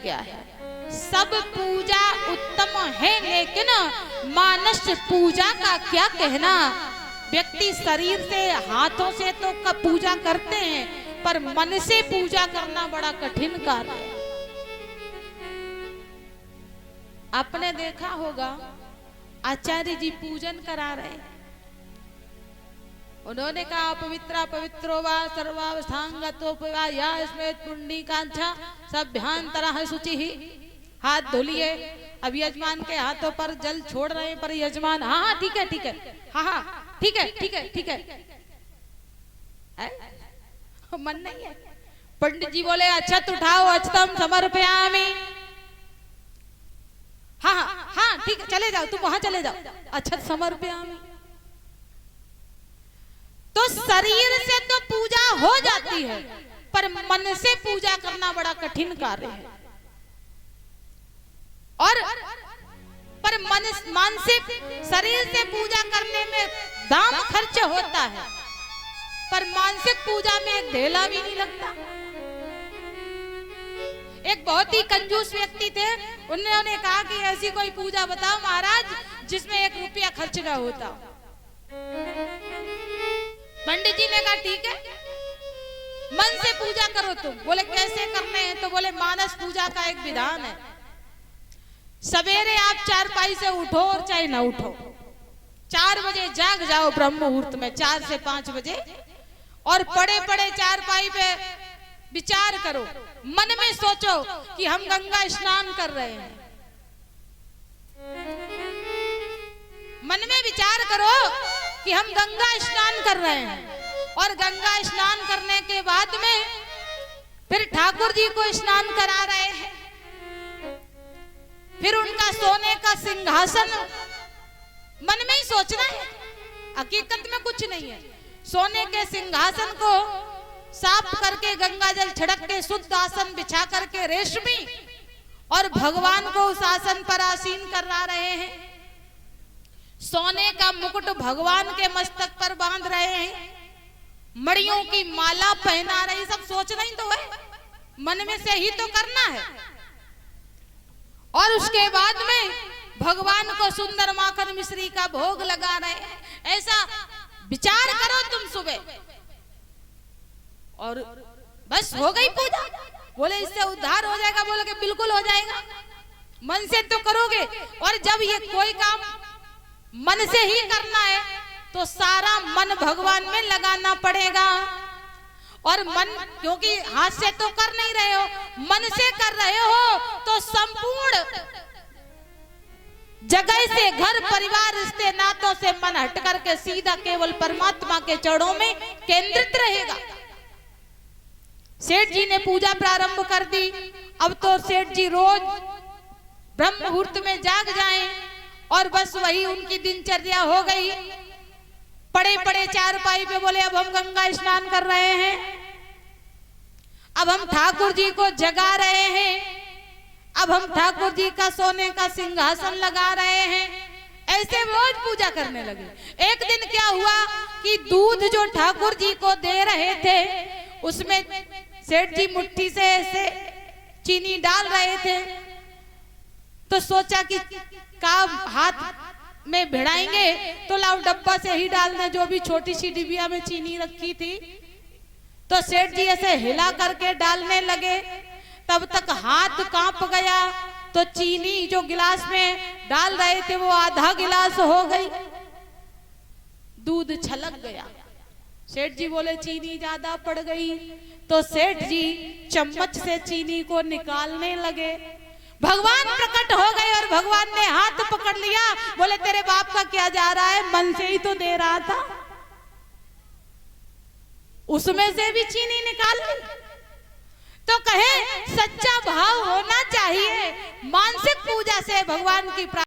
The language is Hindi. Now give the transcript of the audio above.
क्या है? सब पूजा उत्तम है, लेकिन मानस पूजा का क्या कहना। व्यक्ति शरीर से हाथों से तो पूजा करते हैं, पर मन से पूजा करना बड़ा कठिन कार्य है। आपने देखा होगा आचार्य जी पूजन करा रहे, उन्होंने कहा पवित्रा पवित्रो वा सर्वावस्थांगतोपवा या स्मृत पुंडीकांक्षा सभ्यांतरः शुचिः। हाथ धुलिए। अब यजमान के हाथों पर जल छोड़ रहे हैं, पर यजमान हाँ हाँ ठीक है ठीक है, हाँ हाँ ठीक है ठीक है ठीक है, मन नहीं है। पंडित जी बोले अक्षत उठाओ, अक्षतम समर्पयामि। हाँ हाँ हाँ ठीक है, चले जाओ, तुम वहां चले जाओ, अक्षत समर्पयामि। तो शरीर से तो पूजा हो जाती है, पर मन से पूजा करना बड़ा कठिन कार्य है। और पर मन से शरीर से पूजा करने में दाम खर्च होता है, पर मानसिक पूजा में एक ढेला भी नहीं लगता। एक बहुत ही कंजूस व्यक्ति थे, उन्होंने कहा कि ऐसी कोई पूजा बताओ महाराज जिसमें 1 रुपया खर्च ना होता। पंडित जी ने कहा ठीक है, मन से पूजा करो तुम। बोले कैसे करने हैं? तो बोले मानस पूजा का एक विधान है। सवेरे आप चारपाई से उठो और चाहे ना उठो, 4 बजे जाग जाओ ब्रह्म मुहूर्त में, 4 से 5 बजे, और पड़े पड़े चारपाई पे विचार करो, मन में सोचो कि हम गंगा स्नान कर रहे हैं। मन में विचार करो कि हम गंगा स्नान कर रहे हैं, और गंगा स्नान करने के बाद में फिर ठाकुर जी को स्नान करा रहे हैं। फिर उनका सोने का सिंहासन मन में ही सोचना है, हकीकत में कुछ नहीं है। सोने के सिंहासन को साफ करके गंगा जल छिड़क के शुद्ध आसन बिछा करके रेशमी, और भगवान को उस आसन पर आसीन करा रहे हैं। सोने का मुकुट भगवान के मस्तक पर बांध रहे हैं, मड़ियों की माला पहना रहे। सब सोचना ही तो है, मन में से ही तो करना है। और उसके बाद में भगवान को सुंदर माखन मिश्री का भोग लगा रहे हैं। ऐसा विचार करो तुम सुबह, और बस हो गई पूजा। बोले इससे उद्धार हो जाएगा? बोले कि बिल्कुल हो जाएगा, मन से तो करोगे। और जब ये कोई काम मन से ही करना है तो सारा मन भगवान में लगाना पड़ेगा। और मन, क्योंकि हाथ से तो कर नहीं रहे हो, मन से कर रहे हो, तो संपूर्ण जगह से, घर परिवार रिश्ते नातों से मन हट करके सीधा केवल परमात्मा के चरणों में केंद्रित रहेगा। सेठ जी ने पूजा प्रारंभ कर दी। अब तो सेठ जी रोज ब्रह्म मुहूर्त में जाग जाएं, और बस वही उनकी दिनचर्या हो गई। पड़े पड़े चारपाई पे बोले अब हम गंगा स्नान कर रहे हैं, अब हम ठाकुर जी को जगा रहे हैं, अब हम ठाकुर जी का सोने का सिंहासन लगा रहे हैं। ऐसे रोज पूजा करने लगे। एक दिन क्या हुआ कि दूध जो ठाकुर जी को दे रहे थे, उसमें सेठ जी मुट्ठी से ऐसे चीनी डाल रहे थे। तो सोचा कि का हाथ में भिड़ाएंगे, तो लाओ डब्बा से ही डालने, जो भी छोटी सी डिबिया में चीनी रखी थी। तो सेठ जी ऐसे हिला करके डालने लगे, तब तक हाथ कांप गया। तो चीनी जो गिलास में डाल रहे थे वो आधा गिलास हो गई, दूध छलक गया। सेठ जी बोले चीनी ज्यादा पड़ गई। तो सेठ जी चम्मच से चीनी को निकालने लगे। भगवान प्रकट हो गए और भगवान ने हाथ पकड़ लिया। बोले तेरे बाप का क्या जा रहा है, मन से ही तो दे रहा था, उसमें से भी चीनी निकाल ली। तो कहे सच्चा भाव होना चाहिए। मानसिक पूजा से भगवान की